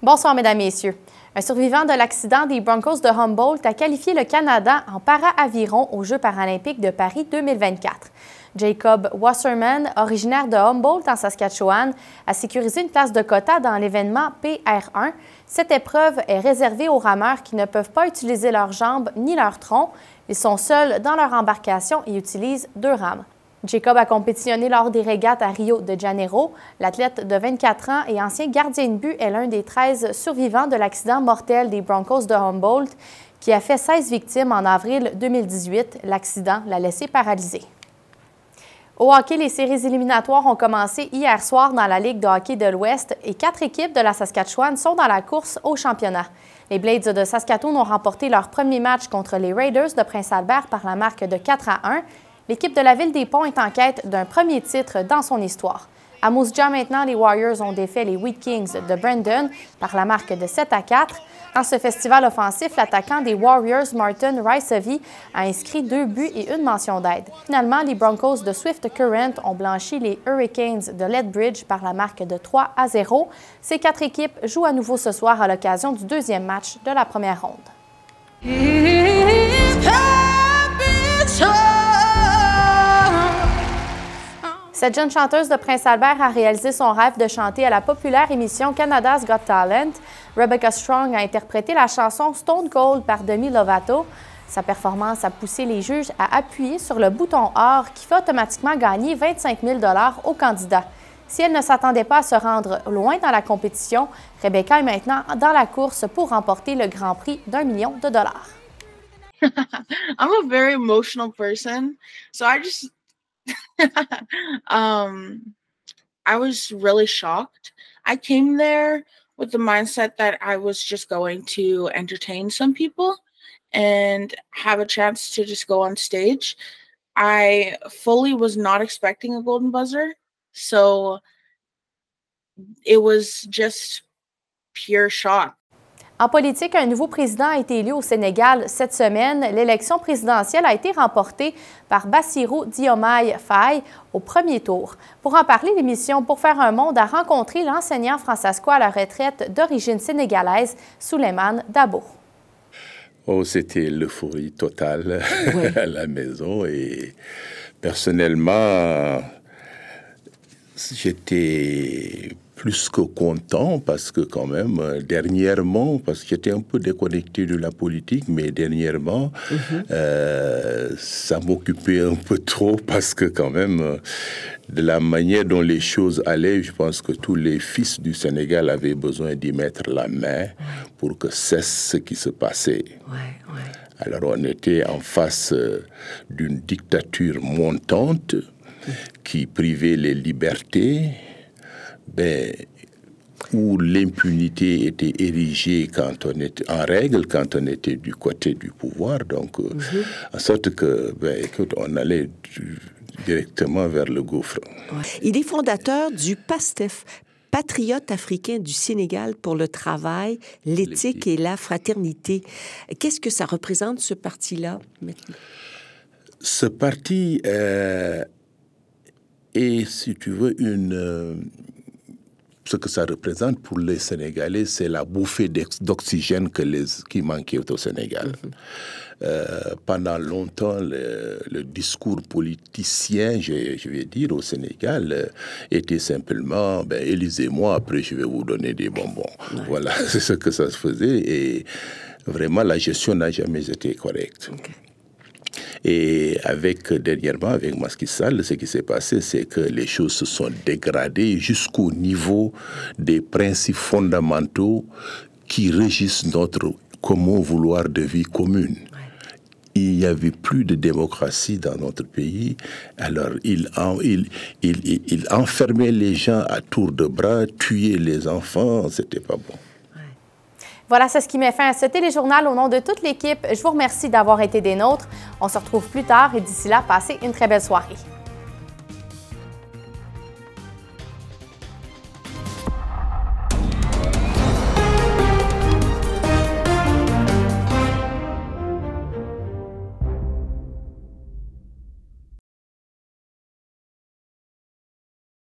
Bonsoir, Mesdames et Messieurs. Un survivant de l'accident des Broncos de Humboldt a qualifié le Canada en para-aviron aux Jeux paralympiques de Paris 2024. Jacob Wasserman, originaire de Humboldt en Saskatchewan, a sécurisé une place de quota dans l'événement PR1. Cette épreuve est réservée aux rameurs qui ne peuvent pas utiliser leurs jambes ni leur tronc. Ils sont seuls dans leur embarcation et utilisent 2 rames. Jacob a compétitionné lors des régates à Rio de Janeiro. L'athlète de 24 ans et ancien gardien de but est l'un des 13 survivants de l'accident mortel des Broncos de Humboldt qui a fait 16 victimes en avril 2018. L'accident l'a laissé paralysé. Au hockey, les séries éliminatoires ont commencé hier soir dans la Ligue de hockey de l'Ouest et 4 équipes de la Saskatchewan sont dans la course au championnat. Les Blades de Saskatoon ont remporté leur premier match contre les Raiders de Prince-Albert par la marque de 4-1. L'équipe de la Ville-des-Ponts est en quête d'un premier titre dans son histoire. À Moose Jaw maintenant, les Warriors ont défait les Wheat Kings de Brandon par la marque de 7-4. Dans ce festival offensif, l'attaquant des Warriors, Martin Ricevi, a inscrit 2 buts et 1 mention d'aide. Finalement, les Broncos de Swift Current ont blanchi les Hurricanes de Lethbridge par la marque de 3-0. Ces 4 équipes jouent à nouveau ce soir à l'occasion du 2e match de la première ronde. Cette jeune chanteuse de Prince-Albert a réalisé son rêve de chanter à la populaire émission Canada's Got Talent. Rebecca Strong a interprété la chanson Stone Cold par Demi Lovato. Sa performance a poussé les juges à appuyer sur le bouton or qui fait automatiquement gagner 25 000 $ au candidat. Si elle ne s'attendait pas à se rendre loin dans la compétition, Rebecca est maintenant dans la course pour remporter le grand prix d'1 million de $. I'm a very emotional person, so I was really shocked. I came there with the mindset that I was just going to entertain some people and have a chance to just go on stage. I fully was not expecting a golden buzzer, so it was just pure shock. En politique, un nouveau président a été élu au Sénégal cette semaine. L'élection présidentielle a été remportée par Bassirou Diomaye Faye au premier tour. Pour en parler, l'émission Pour faire un monde a rencontré l'enseignant fransaskois à la retraite d'origine sénégalaise, Souleymane Dabo. Oh, c'était l'euphorie totale à la maison et personnellement, j'étais plus que content parce que quand même, dernièrement, parce que j'étais un peu déconnecté de la politique, mais dernièrement, ça m'occupait un peu trop parce que quand même, de la manière dont les choses allaient, je pense que tous les fils du Sénégal avaient besoin d'y mettre la main pour que cesse ce qui se passait. Alors on était en face d'une dictature montante qui privait les libertés, où l'impunité était érigée quand on était en règle, quand on était du côté du pouvoir. Donc, en sorte que, écoute, on allait directement vers le gouffre. Il est fondateur du PASTEF, Patriote africain du Sénégal pour le travail, l'éthique et la fraternité. Qu'est-ce que ça représente, ce parti-là, maintenant? Ce parti est, si tu veux, ce que ça représente pour les Sénégalais, c'est la bouffée d'oxygène qui manquait au Sénégal. Pendant longtemps, le discours politicien, je vais dire, au Sénégal, était simplement, élisez-moi, après je vais vous donner des bonbons. Voilà, c'est ce que ça se faisait. Et vraiment, la gestion n'a jamais été correcte. Et dernièrement, avec Macky Sall, ce qui s'est passé, c'est que les choses se sont dégradées jusqu'au niveau des principes fondamentaux qui régissent notre commun vouloir de vie commune. Il n'y avait plus de démocratie dans notre pays. Alors, il enfermait les gens à tour de bras, tuait les enfants, c'était pas bon. Voilà, c'est ce qui met fin à ce téléjournal. Au nom de toute l'équipe, je vous remercie d'avoir été des nôtres. On se retrouve plus tard et d'ici là, passez une très belle soirée.